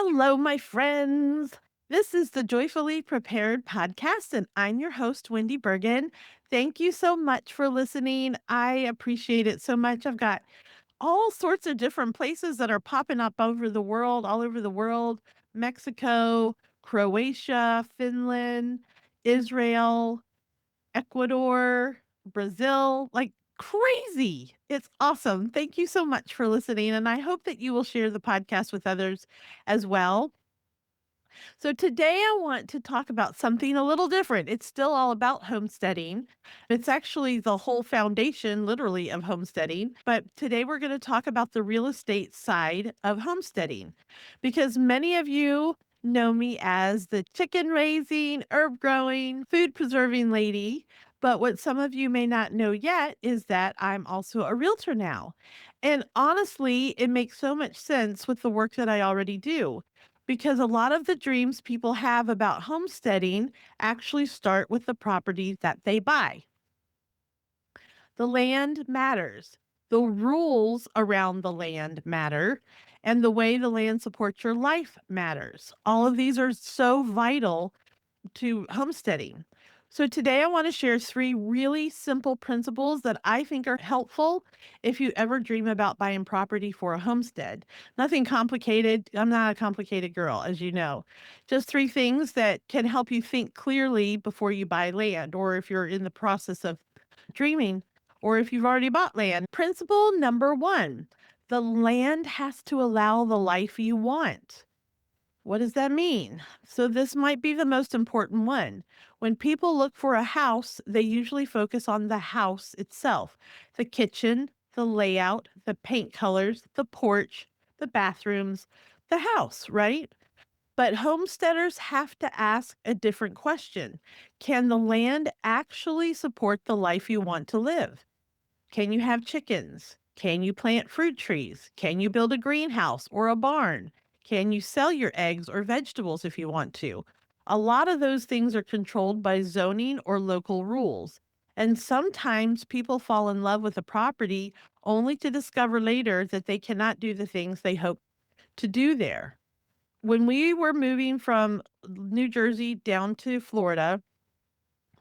Hello, my friends. This is the Joyfully Prepared podcast, and I'm your host, Wendy Bergen. Thank you so much for listening. I appreciate it so much. I've got all sorts of different places that are popping up all over the world: Mexico, Croatia, Finland, Israel, Ecuador, Brazil, like crazy. It's awesome. Thank you so much for listening. And I hope that you will share the podcast with others as well. So, today I want to talk about something a little different. It's still all about homesteading. It's actually the whole foundation, literally, of homesteading. But today we're going to talk about the real estate side of homesteading because many of you know me as the chicken raising, herb growing, food preserving lady. But what some of you may not know yet is that I'm also a realtor now. And honestly, it makes so much sense with the work that I already do because a lot of the dreams people have about homesteading actually start with the property that they buy. The land matters. The rules around the land matter, and the way the land supports your life matters. All of these are so vital to homesteading. So, today I want to share three really simple principles that I think are helpful if you ever dream about buying property for a homestead. Nothing complicated. I'm not a complicated girl, as you know. Just three things that can help you think clearly before you buy land, or if you're in the process of dreaming, or if you've already bought land. Principle number one: the land has to allow the life you want. What does that mean? So, this might be the most important one. When people look for a house, they usually focus on the house itself: the kitchen, the layout, the paint colors, the porch, the bathrooms, the house, right? But homesteaders have to ask a different question: can the land actually support the life you want to live? Can you have chickens? Can you plant fruit trees? Can you build a greenhouse or a barn? Can you sell your eggs or vegetables if you want to? A lot of those things are controlled by zoning or local rules. And sometimes people fall in love with a property only to discover later that they cannot do the things they hope to do there. When we were moving from New Jersey down to Florida,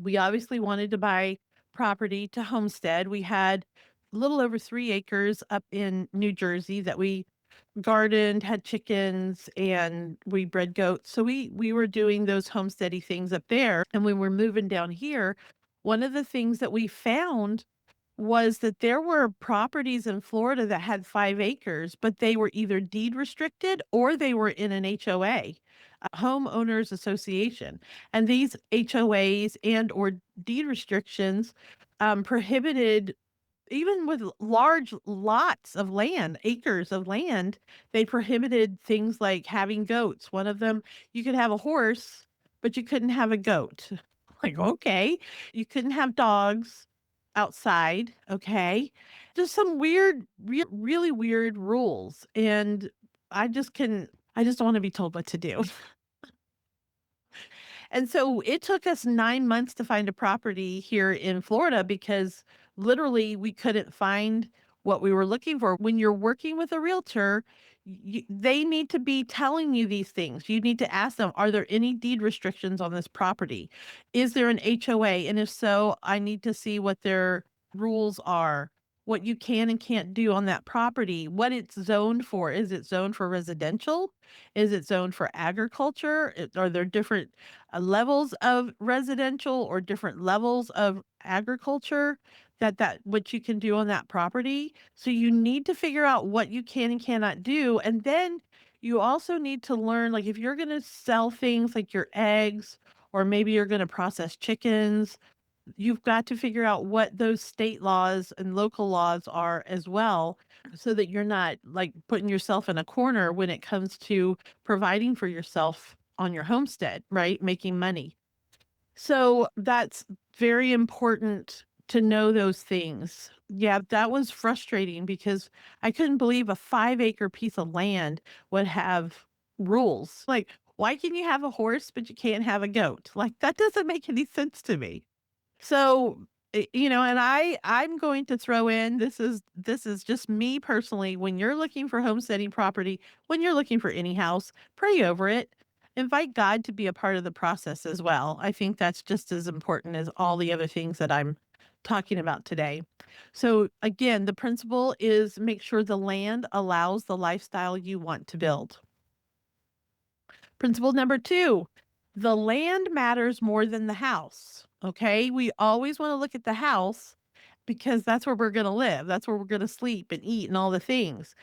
we obviously wanted to buy property to homestead. We had a little over 3 acres up in New Jersey that we gardened, had chickens, and we bred goats. So we were doing those homesteady things up there. And when we're moving down here, one of the things that we found was that there were properties in Florida that had 5 acres, but they were either deed restricted or they were in an HOA, a homeowners association. And these HOAs and or deed restrictions prohibited, even with large lots of land, acres of land, they prohibited things like having goats. One of them, you could have a horse, but you couldn't have a goat. Like, okay. You couldn't have dogs outside, okay? Just some weird, really weird rules. And I just don't want to be told what to do. And so it took us 9 months to find a property here in Florida because literally we couldn't find what we were looking for. When you're working with a realtor, they need to be telling you these things. You need to ask them, are there any deed restrictions on this property? Is there an HOA? And if so, I need to see what their rules are, what you can and can't do on that property, what it's zoned for. Is it zoned for residential? Is it zoned for agriculture? Are there different levels of residential or different levels of agriculture that what you can do on that property? So you need to figure out what you can and cannot do. And then you also need to learn, like, if you're going to sell things like your eggs, or maybe you're going to process chickens, you've got to figure out what those state laws and local laws are as well, so that you're not like putting yourself in a corner when it comes to providing for yourself on your homestead, right? Making money. So that's very important to know those things. Yeah, that was frustrating because I couldn't believe a 5 acre piece of land would have rules. Like, why can you have a horse, but you can't have a goat? Like, that doesn't make any sense to me. So And I'm going to throw in, this is just me personally. When you're looking for homesteading property, when you're looking for any house, pray over it. Invite God to be a part of the process as well. I think that's just as important as all the other things that I'm talking about today. So again, the principle is make sure the land allows the lifestyle you want to build. Principle number 2, the land matters more than the house. Okay. We always want to look at the house because that's where we're going to live. That's where we're going to sleep and eat and all the things.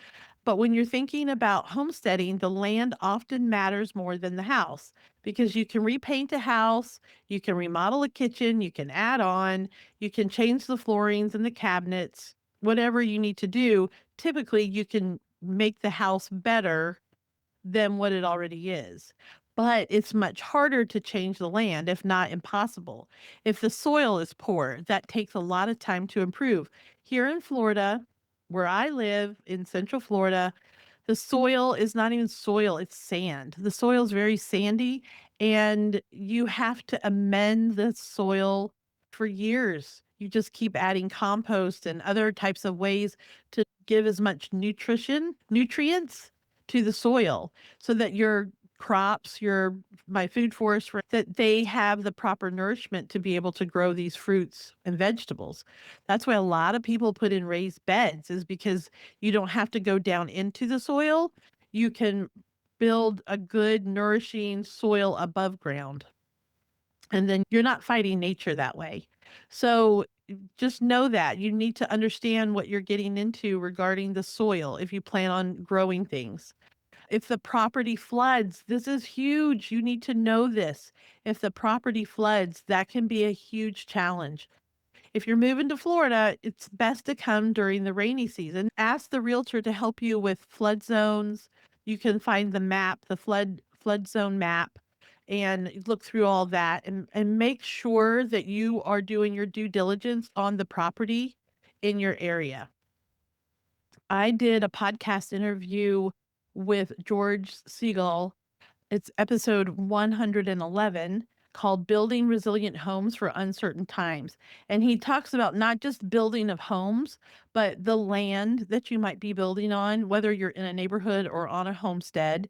But when you're thinking about homesteading, the land often matters more than the house because you can repaint a house, you can remodel a kitchen, you can add on, you can change the floorings and the cabinets, whatever you need to do. Typically, you can make the house better than what it already is. But it's much harder to change the land, if not impossible. If the soil is poor, that takes a lot of time to improve. Here in Florida, where I live in Central Florida, the soil is not even soil, it's sand. The soil is very sandy, and you have to amend the soil for years. You just keep adding compost and other types of ways to give as much nutrients to the soil so that your crops, your my food forest, that they have the proper nourishment to be able to grow these fruits and vegetables. That's why a lot of people put in raised beds is because you don't have to go down into the soil. You can build a good nourishing soil above ground. And then you're not fighting nature that way. So just know that you need to understand what you're getting into regarding the soil if you plan on growing things. If the property floods, this is huge. You need to know this. If the property floods, that can be a huge challenge. If you're moving to Florida, it's best to come during the rainy season. Ask the realtor to help you with flood zones. You can find the map, the flood zone map, and look through all that and make sure that you are doing your due diligence on the property in your area. I did a podcast interview with George Siegel. It's episode 111 called Building Resilient Homes for Uncertain Times. And he talks about not just building of homes, but the land that you might be building on, whether you're in a neighborhood or on a homestead.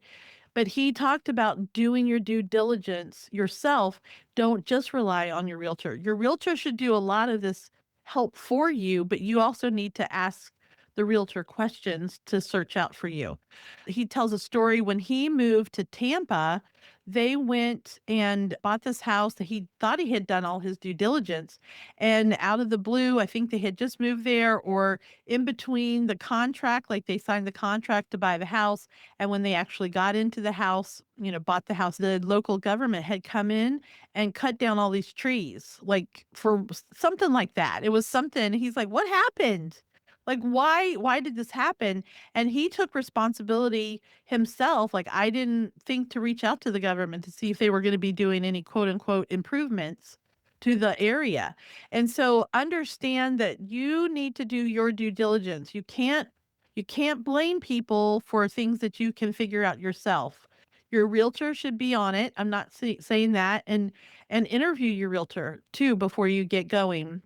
But he talked about doing your due diligence yourself. Don't just rely on your realtor. Your realtor should do a lot of this help for you, but you also need to ask the realtor questions to search out for you. He tells a story when he moved to Tampa, they went and bought this house that he thought he had done all his due diligence. And out of the blue, I think they had just moved there or in between the contract, like they signed the contract to buy the house. And when they actually got into the house, bought the house, the local government had come in and cut down all these trees, like for something like that. It was something, he's like, what happened? Like, why did this happen? And he took responsibility himself. Like, I didn't think to reach out to the government to see if they were going to be doing any quote unquote improvements to the area. And so understand that you need to do your due diligence. You can't blame people for things that you can figure out yourself. Your realtor should be on it. I'm not saying that. And interview your realtor too before you get going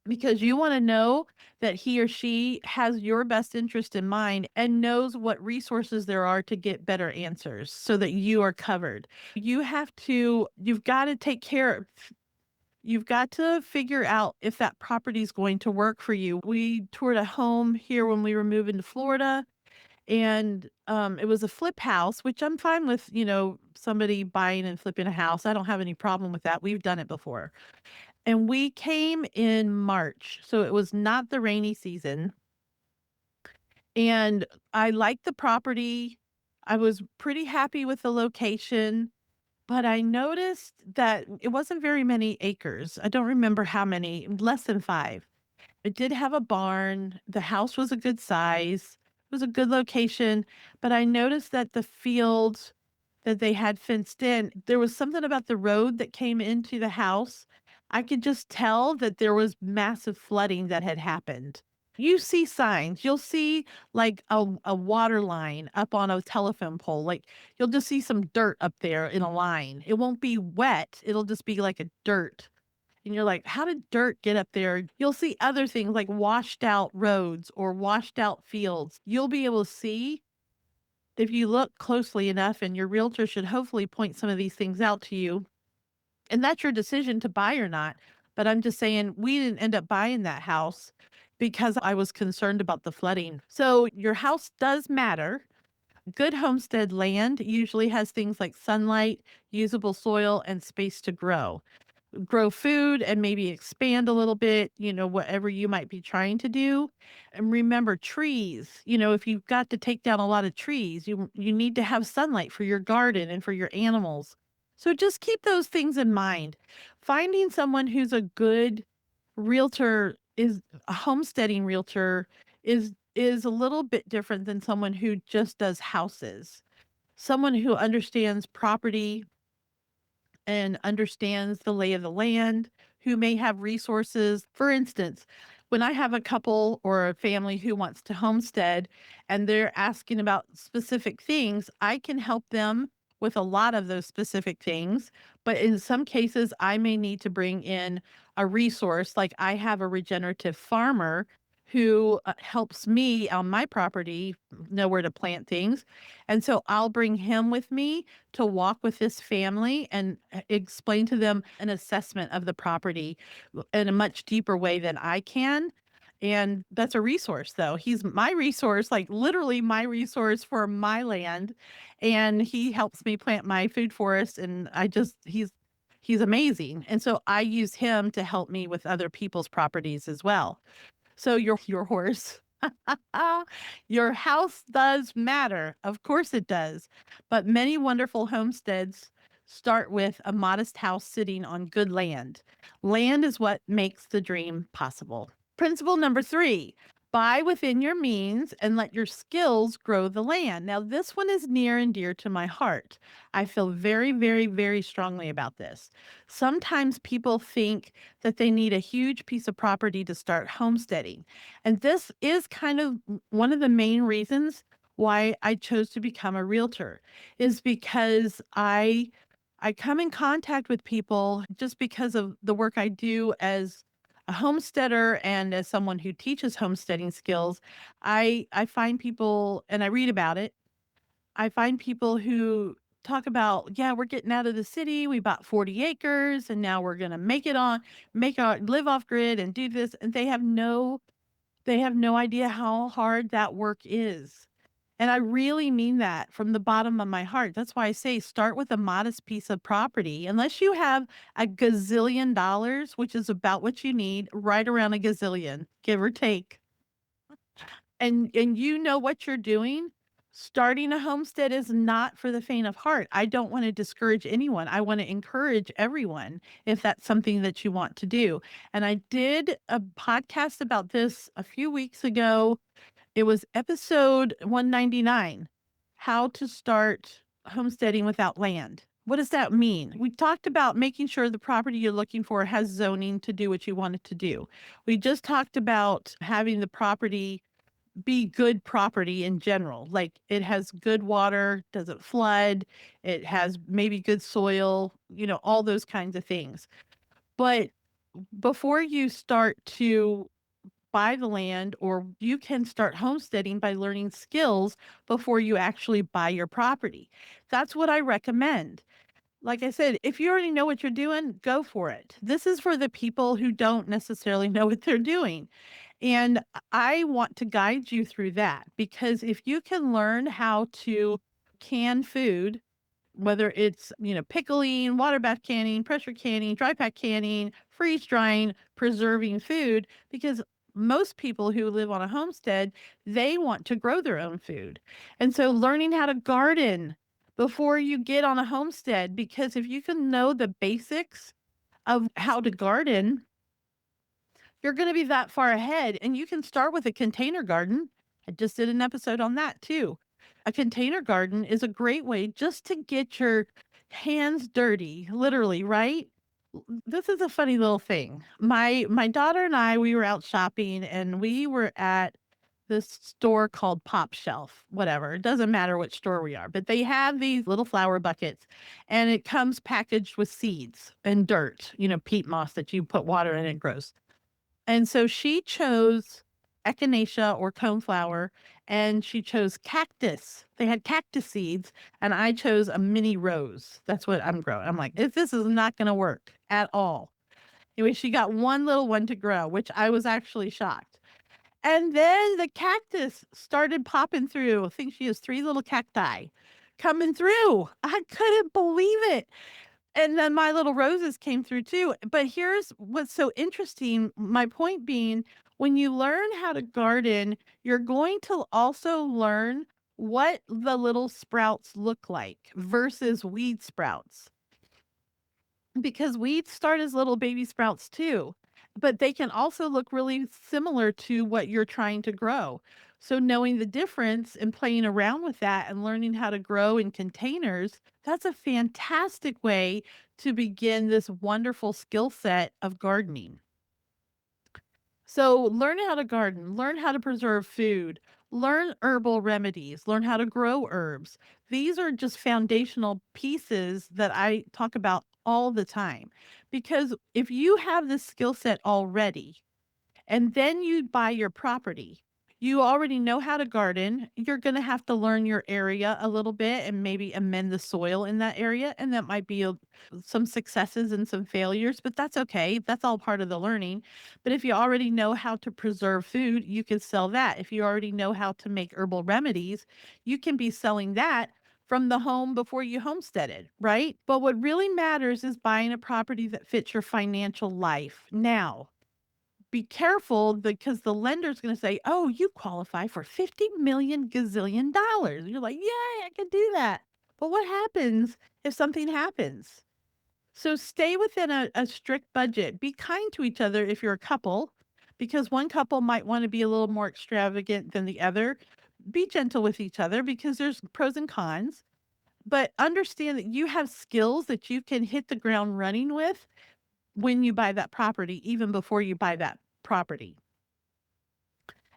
because you want to know that he or she has your best interest in mind and knows what resources there are to get better answers so that you are covered. You've got to take care. You've got to figure out if that property is going to work for you. We toured a home here when we were moving to Florida, and it was a flip house, which I'm fine with, somebody buying and flipping a house. I don't have any problem with that. We've done it before. And we came in March, so it was not the rainy season, and I liked the property. I was pretty happy with the location, but I noticed that it wasn't very many acres. I don't remember how many, less than 5. It did have a barn. The house was a good size. It was a good location, but I noticed that the fields that they had fenced in, there was something about the road that came into the house. I could just tell that there was massive flooding that had happened. You see signs. You'll see like a water line up on a telephone pole. Like you'll just see some dirt up there in a line. It won't be wet. It'll just be like a dirt. and you're like, how did dirt get up there? You'll see other things like washed out roads or washed out fields. You'll be able to see if you look closely enough, and your realtor should hopefully point some of these things out to you. And that's your decision to buy or not. But I'm just saying, we didn't end up buying that house because I was concerned about the flooding. So your house does matter. Good homestead land usually has things like sunlight, usable soil, and space to grow food and maybe expand a little bit, whatever you might be trying to do. And remember trees, if you've got to take down a lot of trees, you need to have sunlight for your garden and for your animals. So just keep those things in mind. Finding someone who's a good realtor is a homesteading realtor is a little bit different than someone who just does houses. Someone who understands property and understands the lay of the land, who may have resources. For instance, when I have a couple or a family who wants to homestead and they're asking about specific things, I can help them with a lot of those specific things. But in some cases, I may need to bring in a resource. Like I have a regenerative farmer who helps me on my property know where to plant things. And so I'll bring him with me to walk with this family and explain to them an assessment of the property in a much deeper way than I can. And that's a resource, though. He's my resource, like literally my resource for my land. And he helps me plant my food forest. And he's amazing. And so I use him to help me with other people's properties as well. So your horse. Your house does matter. Of course it does. But many wonderful homesteads start with a modest house sitting on good land. Land is what makes the dream possible. Principle number 3, buy within your means and let your skills grow the land. Now, this one is near and dear to my heart. I feel very, very, very strongly about this. Sometimes people think that they need a huge piece of property to start homesteading. And this is kind of one of the main reasons why I chose to become a realtor is because I come in contact with people just because of the work I do as a homesteader and as someone who teaches homesteading skills. I find people and I read about it. I find people who talk about, yeah, we're getting out of the city. We bought 40 acres and now we're going to make our live off grid and do this. And they have no idea how hard that work is. And I really mean that from the bottom of my heart. That's why I say start with a modest piece of property. Unless you have a gazillion dollars, which is about what you need, right around a gazillion, give or take. And you know what you're doing. Starting a homestead is not for the faint of heart. I don't want to discourage anyone. I want to encourage everyone if that's something that you want to do. And I did a podcast about this a few weeks ago. It was episode 199, how to start homesteading without land. What does that mean? We talked about making sure the property you're looking for has zoning to do what you want it to do. We just talked about having the property be good property in general. Like it has good water, doesn't flood, it has maybe good soil, all those kinds of things. But before you start to buy the land, or you can start homesteading by learning skills before you actually buy your property. That's what I recommend. Like I said, if you already know what you're doing, go for it. This is for the people who don't necessarily know what they're doing. And I want to guide you through that because if you can learn how to can food, whether it's, pickling, water bath canning, pressure canning, dry pack canning, freeze drying, preserving food, because most people who live on a homestead, they want to grow their own food. And so learning how to garden before you get on a homestead, because if you can know the basics of how to garden, you're going to be that far ahead. And you can start with a container garden. I just did an episode on that too. A container garden is a great way just to get your hands dirty, literally, right? This is a funny little thing. My daughter and I, we were out shopping and we were at this store called Pop Shelf, whatever. It doesn't matter which store we are, but they have these little flower buckets and it comes packaged with seeds and dirt, peat moss that you put water in and it grows. And so she chose echinacea or coneflower and she chose cactus. They had cactus seeds and I chose a mini rose. That's what I'm growing. I'm like, if this is not going to work at all. Anyway, she got one little one to grow, which I was actually shocked. And then the cactus started popping through. I think she has 3 little cacti coming through. I couldn't believe it. And then my little roses came through too. But here's what's so interesting. My point being, when you learn how to garden, you're going to also learn what the little sprouts look like versus weed sprouts. Because weeds start as little baby sprouts too, but they can also look really similar to what you're trying to grow. So knowing the difference and playing around with that and learning how to grow in containers, that's a fantastic way to begin this wonderful skill set of gardening. So learn how to garden, learn how to preserve food, learn herbal remedies, learn how to grow herbs. These are just foundational pieces that I talk about all the time. Because if you have this skill set already, and then you buy your property. You already know how to garden. You're going to have to learn your area a little bit and maybe amend the soil in that area. And that might be some successes and some failures, but that's okay. That's all part of the learning. But if you already know how to preserve food, you can sell that. If you already know how to make herbal remedies, you can be selling that from the home before you homesteaded, right? But what really matters is buying a property that fits your financial life now. Be careful because the lender's gonna say, "Oh, you qualify for 50 million gazillion dollars." You're like, "Yay, I can do that." But what happens if something happens? So stay within a strict budget. Be kind to each other if you're a couple, because one couple might wanna be a little more extravagant than the other. Be gentle with each other because there's pros and cons, but understand that you have skills that you can hit the ground running with when you buy that property, even before you buy that property.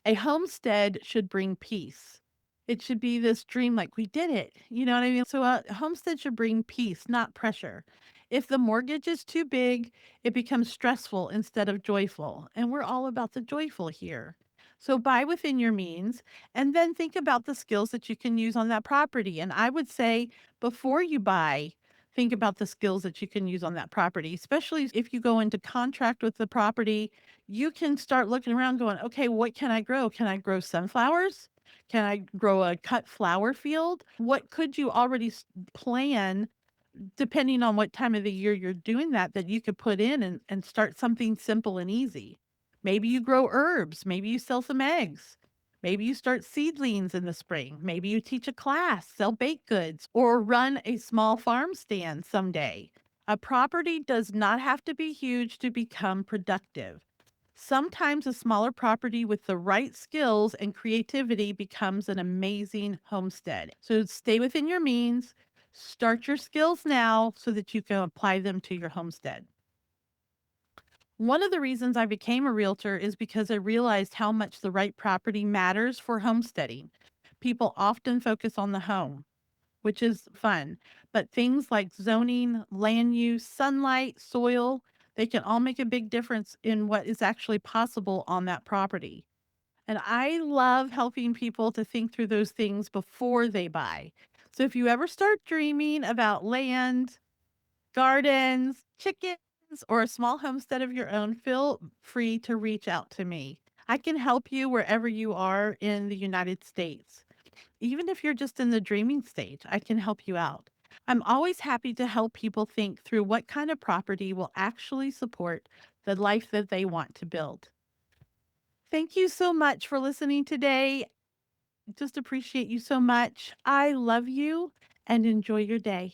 A homestead should bring peace. It should be this dream like, "We did it." You know what I mean? So a homestead should bring peace, not pressure. If the mortgage is too big, it becomes stressful instead of joyful, and we're all about the joyful here. So buy within your means and then think about the skills that you can use on that property, and I would say before you buy, think about the skills that you can use on that property, especially if you go into contract with the property. You can start looking around going, "Okay, what can I grow? Can I grow sunflowers? Can I grow a cut flower field?" What could you already plan, depending on what time of the year you're doing that you could put in and start something simple and easy. Maybe you grow herbs. Maybe you sell some eggs. Maybe you start seedlings in the spring. Maybe you teach a class, sell baked goods, or run a small farm stand someday. A property does not have to be huge to become productive. Sometimes a smaller property with the right skills and creativity becomes an amazing homestead. So stay within your means, start your skills now so that you can apply them to your homestead. One of the reasons I became a realtor is because I realized how much the right property matters for homesteading. People often focus on the home, which is fun, but things like zoning, land use, sunlight, soil, they can all make a big difference in what is actually possible on that property. And I love helping people to think through those things before they buy. So if you ever start dreaming about land, gardens, chickens, or a small homestead of your own, feel free to reach out to me. I can help you wherever you are in the United States. Even if you're just in the dreaming stage, I can help you out. I'm always happy to help people think through what kind of property will actually support the life that they want to build. Thank you so much for listening today. Just appreciate you so much. I love you and enjoy your day.